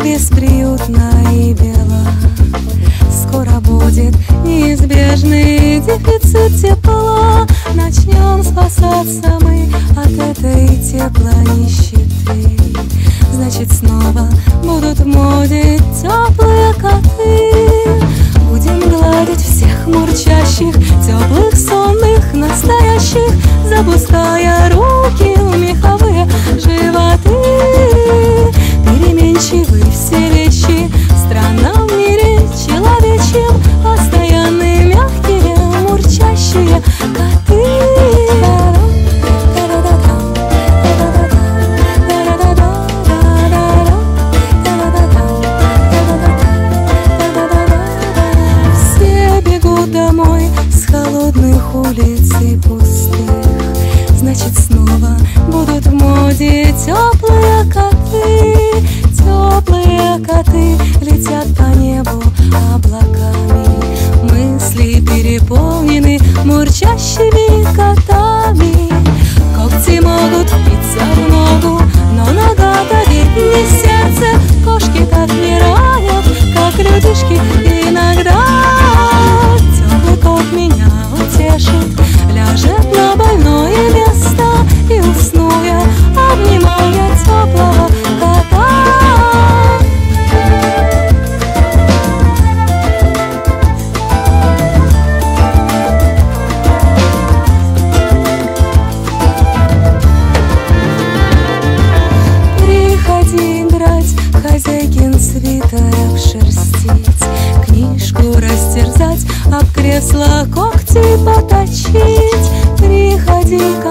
Бесприютна и бела. Скоро будет неизбежный дефицит тепла. Начнем спасаться мы от этой теплонищеты. Значит, снова будут в моде теплые коты. Будем гладить всех мурчащих, теплых, сонных, настоящих, запуская руки в меховые животы. Переменчивы все вещи, странно в мире человечьем, постоянные, мягкие, мурчащие коты. Все бегут домой с холодных улиц и пустых. Значит, снова будут в моде теплые коты. Теплые коты летят по небу облаками. Мысли переполнены мурчащими котами. Когти могут впиться в ногу, но нога-то ведь не сердце. Кошки так не ранят, как людишки иногда. Теплый кот меня утешит, ляжет на больное место, и усну я, обнимая теплого кота. Приходи играть, хозяйкин свитер обшерстить, книжку растерзать, об кресло когти поточить. Приходи ко